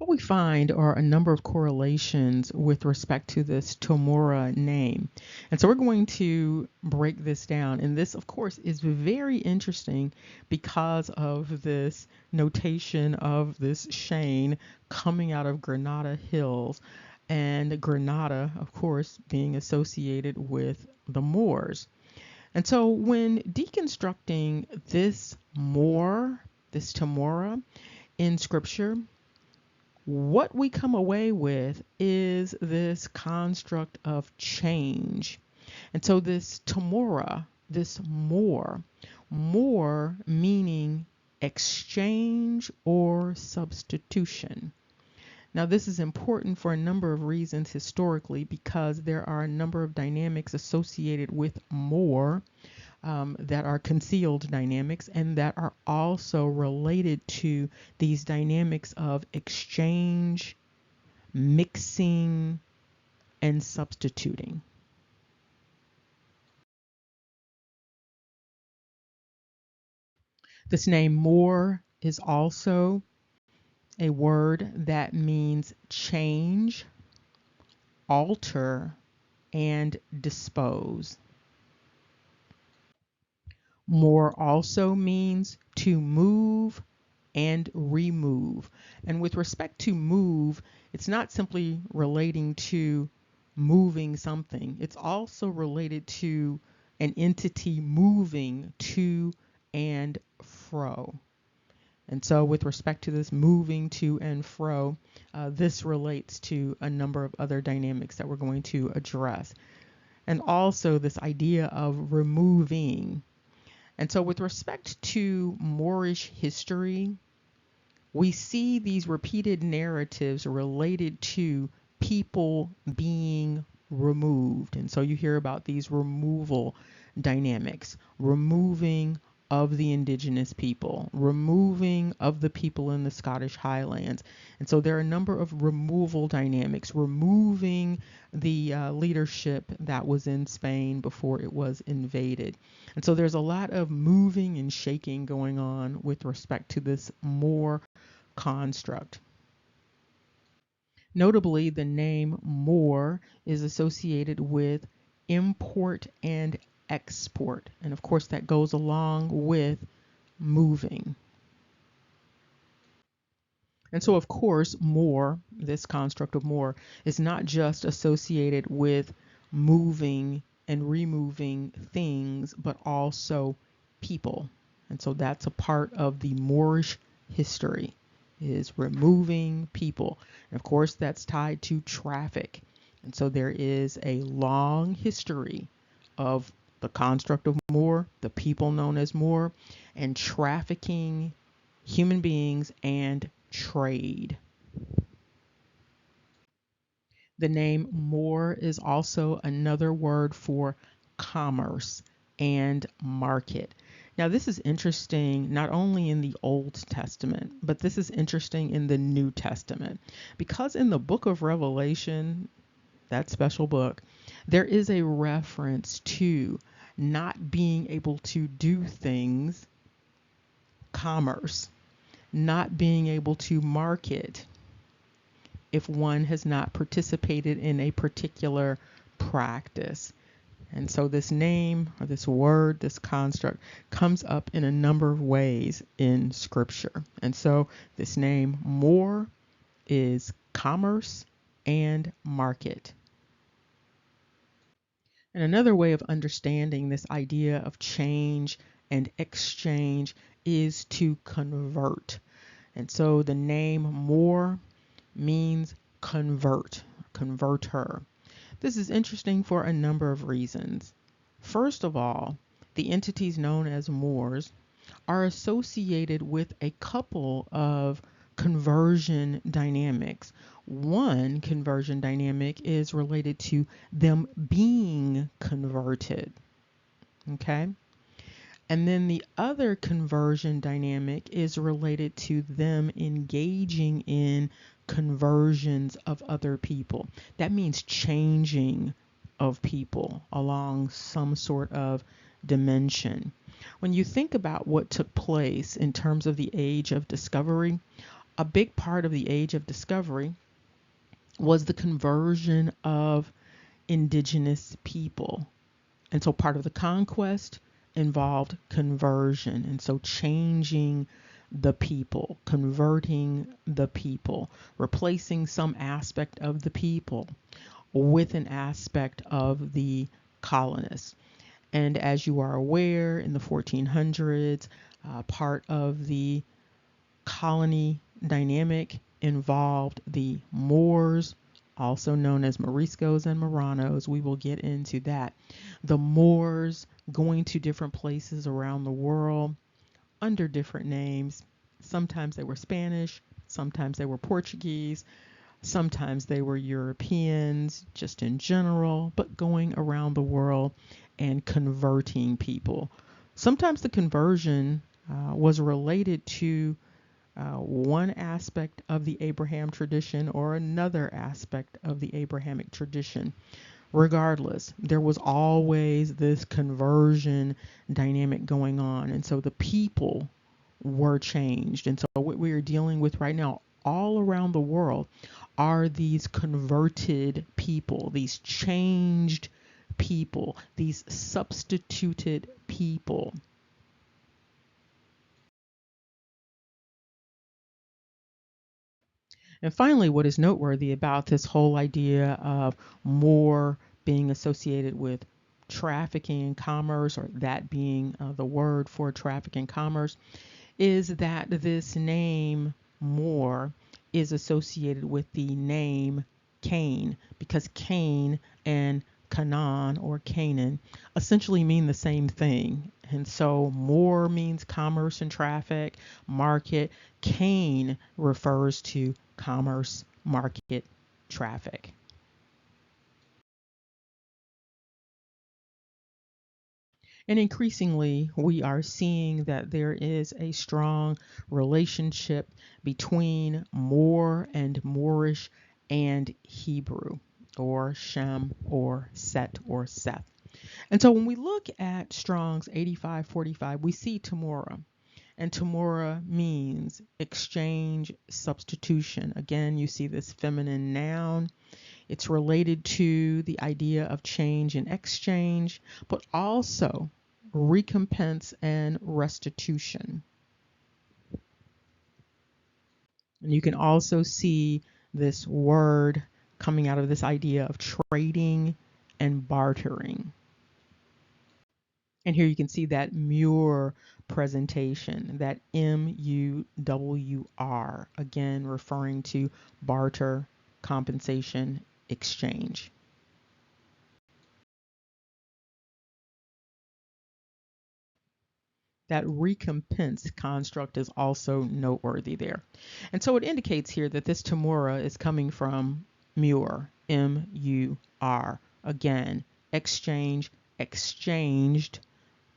What we find are a number of correlations with respect to this Tomora name. And so we're going to break this down. And this, of course, is very interesting because of this notation of this Shane coming out of Granada Hills, and Granada, of course, being associated with the Moors. And so when deconstructing this MOOR, this Tomora in scripture, what we come away with is this construct of change. And so this Tomora, this MOOR, MOOR meaning exchange or substitution. Now, this is important for a number of reasons historically, because there are a number of dynamics associated with MOOR that are concealed dynamics and that are also related to these dynamics of exchange, mixing, and substituting. This name MOOR is also a word that means change, alter, and dispose. MOOR also means to move and remove. And with respect to move, it's not simply relating to moving something, it's also related to an entity moving to and fro. And so, with respect to this moving to and fro, this relates to a number of other dynamics that we're going to address. And also, this idea of removing. And so, with respect to Moorish history, we see these repeated narratives related to people being removed. And so you hear about these removal dynamics, removing of the indigenous people, removing of the people in the Scottish Highlands. And so there are a number of removal dynamics, removing the leadership that was in Spain before it was invaded. And so there's a lot of moving and shaking going on with respect to this MOOR construct. Notably, the name MOOR is associated with import and export. And of course, that goes along with moving. And so, of course, MOOR, this construct of MOOR, is not just associated with moving and removing things, but also people. And so that's a part of the Moorish history, is removing people. And of course, that's tied to traffic. And so there is a long history of the construct of MOOR, the people known as MOOR, and trafficking human beings and trade. The name MOOR is also another word for commerce and market. Now, this is interesting not only in the Old Testament, but this is interesting in the New Testament, because in the book of Revelation, that special book, there is a reference to not being able to do things, commerce, not being able to market if one has not participated in a particular practice. And so this name or this word, this construct, comes up in a number of ways in scripture. And so this name MOOR is commerce and market. And another way of understanding this idea of change and exchange is to convert. And so the name MOOR means convert, converter. This is interesting for a number of reasons. First of all, the entities known as Moors are associated with a couple of conversion dynamics. One conversion dynamic is related to them being converted. Okay? And then the other conversion dynamic is related to them engaging in conversions of other people. That means changing of people along some sort of dimension. When you think about what took place in terms of the age of discovery, a big part of the Age of Discovery was the conversion of indigenous people. And so part of the conquest involved conversion. And so changing the people, converting the people, replacing some aspect of the people with an aspect of the colonists. And as you are aware, in the 1400s, part of the colony dynamic involved the Moors, also known as Moriscos and Moranos. We will get into that. The Moors going to different places around the world under different names. Sometimes they were Spanish, sometimes they were Portuguese, sometimes they were Europeans, just in general, but going around the world and converting people. Sometimes the conversion was related to one aspect of the Abraham tradition or another aspect of the Abrahamic tradition. Regardless, there was always this conversion dynamic going on. And so the people were changed. And so what we are dealing with right now all around the world are these converted people, these changed people, these substituted people. And finally, what is noteworthy about this whole idea of MOOR being associated with trafficking and commerce, or that being the word for traffic and commerce, is that this name MOOR is associated with the name Cain, because Cain and Canaan or Canaan essentially mean the same thing. And so MOOR means commerce and traffic, market. Cain refers to commerce, market, traffic. And increasingly, we are seeing that there is a strong relationship between Moor and Moorish and Hebrew, or Shem, or Set, or Seth. And so when we look at Strong's 8545, we see Tamora. And Tamora means exchange, substitution. Again, you see this feminine noun. It's related to the idea of change and exchange, but also recompense and restitution. And you can also see this word coming out of this idea of trading and bartering. And here you can see that MOOR presentation, that MUWR, again referring to barter, compensation, exchange. That recompense construct is also noteworthy there. And so it indicates here that this Tamora is coming from MOOR, M-U-R. Again, exchange, exchanged,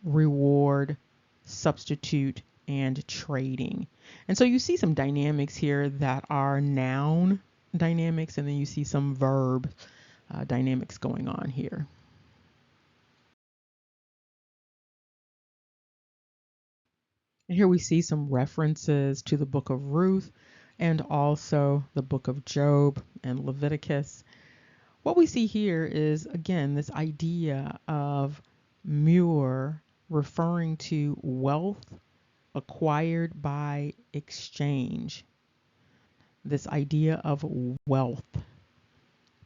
reward, substitute, and trading. And so you see some dynamics here that are noun dynamics, and then you see some verb dynamics going on here. And here we see some references to the book of Ruth and also the book of Job and Leviticus. What we see here is, again, this idea of MOOR referring to wealth acquired by exchange. This idea of wealth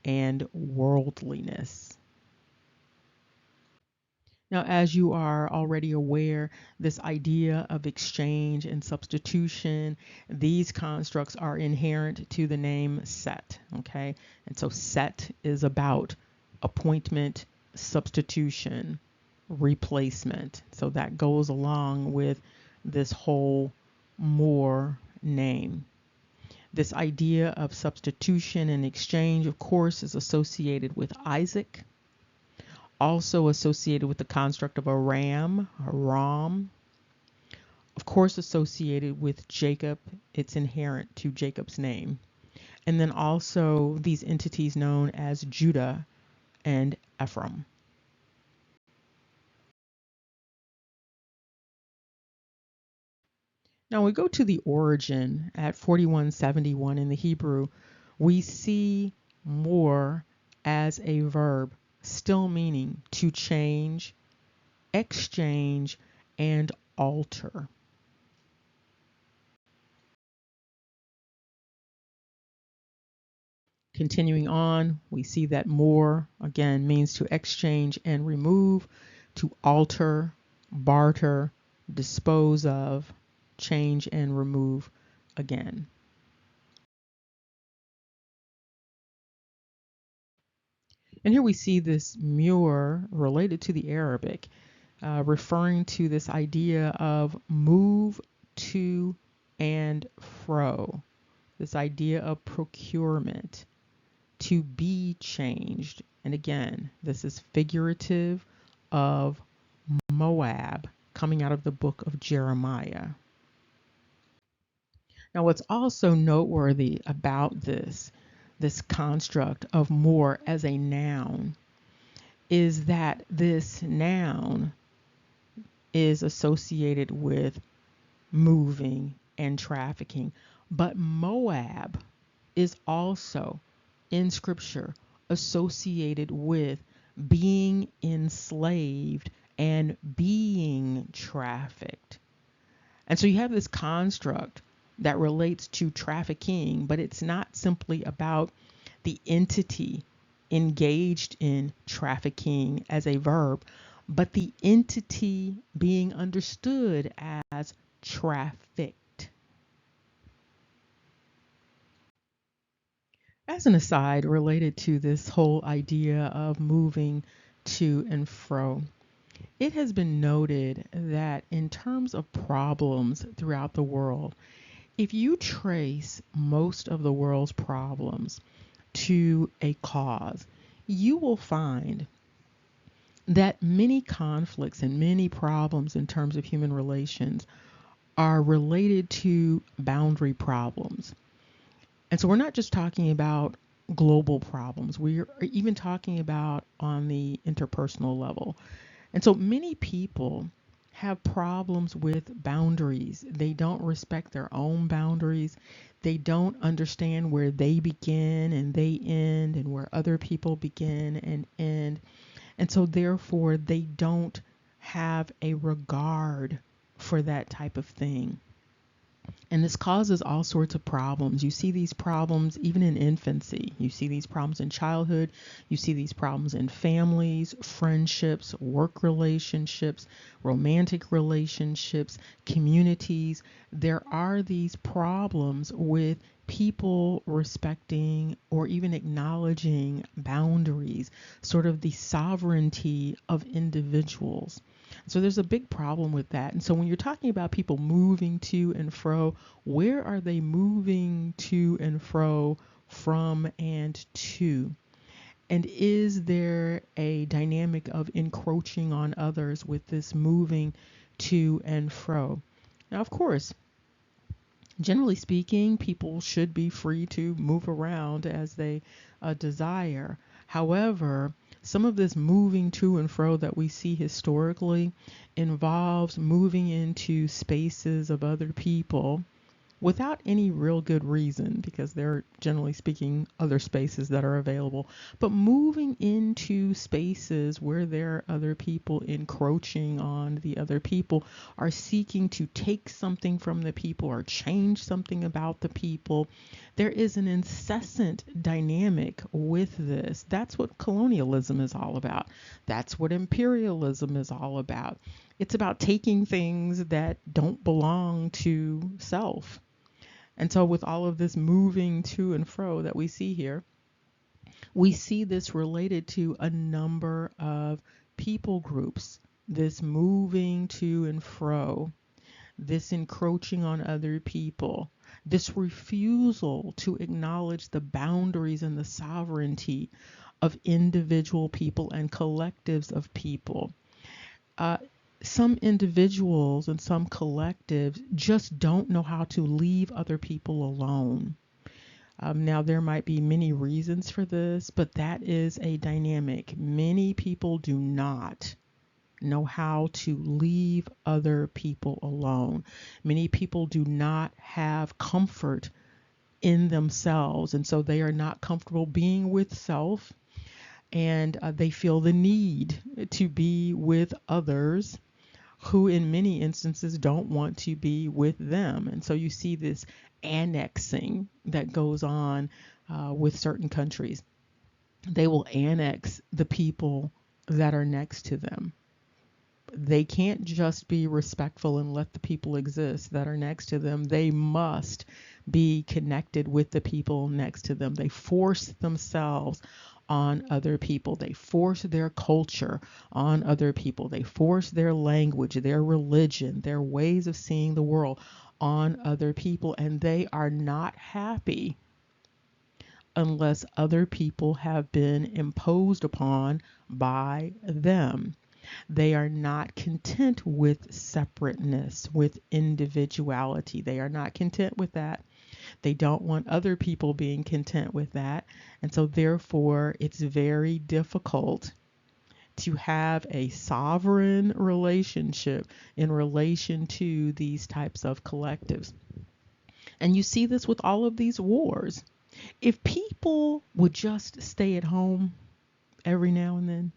and worldliness. Now, as you are already aware, this idea of exchange and substitution, these constructs are inherent to the name Set, okay? And so Set is about appointment, substitution, replacement. So that goes along with this whole MOOR name. This idea of substitution and exchange, of course, is associated with Isaac, also associated with the construct of a ram, a ram, of course associated with Jacob. It's inherent to Jacob's name. And then also these entities known as Judah and Ephraim. Now we go to the origin at 4171 in the Hebrew. We see MOOR as a verb, still meaning to change, exchange, and alter. Continuing on, we see that MOOR again means to exchange and remove, to alter, barter, dispose of, change and remove again. And here we see this MOOR related to the Arabic, referring to this idea of move to and fro, this idea of procurement, to be changed. And again, this is figurative of Moab, coming out of the book of Jeremiah. Now, what's also noteworthy about this construct of MOOR as a noun is that this noun is associated with moving and trafficking. But Moab is also in scripture associated with being enslaved and being trafficked. And so you have this construct that relates to trafficking, but it's not simply about the entity engaged in trafficking as a verb, but the entity being understood as trafficked. As an aside, related to this whole idea of moving to and fro, it has been noted that in terms of problems throughout the world, if you trace most of the world's problems to a cause, you will find that many conflicts and many problems in terms of human relations are related to boundary problems. And so we're not just talking about global problems, we're even talking about on the interpersonal level. And so many people have problems with boundaries. They don't respect their own boundaries. They don't understand where they begin and they end and where other people begin and end. And so therefore they don't have a regard for that type of thing. And this causes all sorts of problems. You see these problems even in infancy. You see these problems in childhood. You see these problems in families, friendships, work relationships, romantic relationships, communities. There are these problems with people respecting or even acknowledging boundaries, sort of the sovereignty of individuals. So there's a big problem with that. And so when you're talking about people moving to and fro, where are they moving to and fro from and to? And is there a dynamic of encroaching on others with this moving to and fro? Now, of course, generally speaking, people should be free to move around as they desire. However, some of this moving to and fro that we see historically involves moving into spaces of other people without any real good reason, because there are, generally speaking, other spaces that are available. But moving into spaces where there are other people encroaching on the other people, are seeking to take something from the people or change something about the people, there is an incessant dynamic with this. That's what colonialism is all about. That's what imperialism is all about. It's about taking things that don't belong to self. And so, with all of this moving to and fro that we see here, we see this related to a number of people groups, this moving to and fro, this encroaching on other people, this refusal to acknowledge the boundaries and the sovereignty of individual people and collectives of people. Uh, some individuals and some collectives just don't know how to leave other people alone. Now, there might be many reasons for this, but that is a dynamic. Many people do not. know how to leave other people alone. Many people do not have comfort in themselves, and so they are not comfortable being with self, and they feel the need to be with others who in many instances don't want to be with them. And so you see this annexing that goes on with certain countries. They will annex the people that are next to them. They can't just be respectful and let the people exist that are next to them. They must be connected with the people next to them. They force themselves on other people. They force their culture on other people. They force their language, their religion, their ways of seeing the world on other people. And they are not happy unless other people have been imposed upon by them. They are not content with separateness, with individuality. They are not content with that. They don't want other people being content with that. And so, therefore, it's very difficult to have a sovereign relationship in relation to these types of collectives. And you see this with all of these wars. If people would just stay at home every now and then,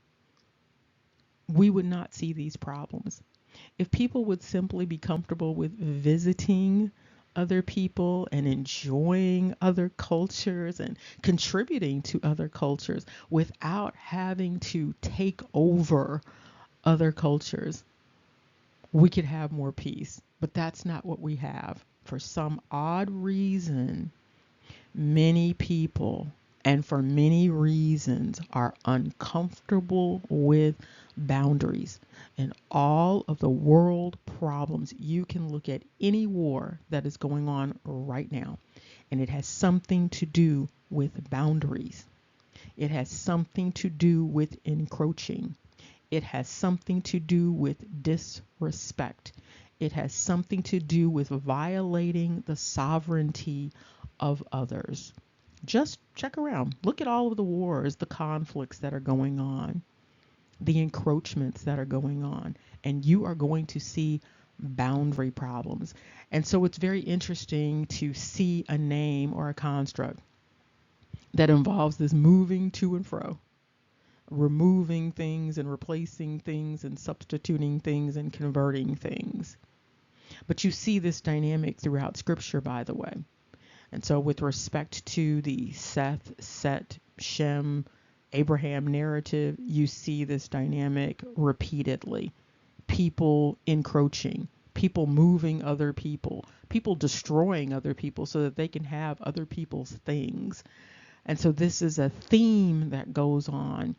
we would not see these problems. If people would simply be comfortable with visiting other people and enjoying other cultures and contributing to other cultures without having to take over other cultures, we could have more peace. But that's not what we have. For some odd reason, many people, and for many reasons, are uncomfortable with boundaries. And all of the world problems, you can look at any war that is going on right now, and it has something to do with boundaries. It has something to do with encroaching. It has something to do with disrespect. It has something to do with violating the sovereignty of others. Just check around. Look at all of the wars, the conflicts that are going on, the encroachments that are going on, and you are going to see boundary problems. And so it's very interesting to see a name or a construct that involves this moving to and fro, removing things and replacing things and substituting things and converting things. But you see this dynamic throughout Scripture, by the way. And so with respect to the Seth, Set, Shem, Abraham narrative, you see this dynamic repeatedly. People encroaching, people moving other people, people destroying other people so that they can have other people's things. And so this is a theme that goes on.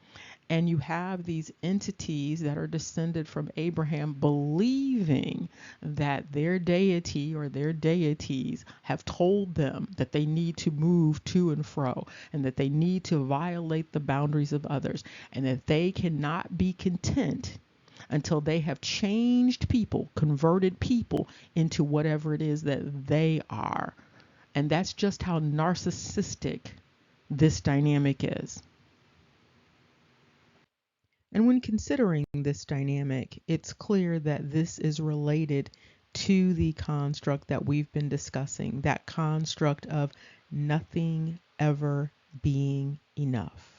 And you have these entities that are descended from Abraham believing that their deity or their deities have told them that they need to move to and fro and that they need to violate the boundaries of others and that they cannot be content until they have changed people, converted people into whatever it is that they are. And that's just how narcissistic this dynamic is. And when considering this dynamic, it's clear that this is related to the construct that we've been discussing, that construct of nothing ever being enough.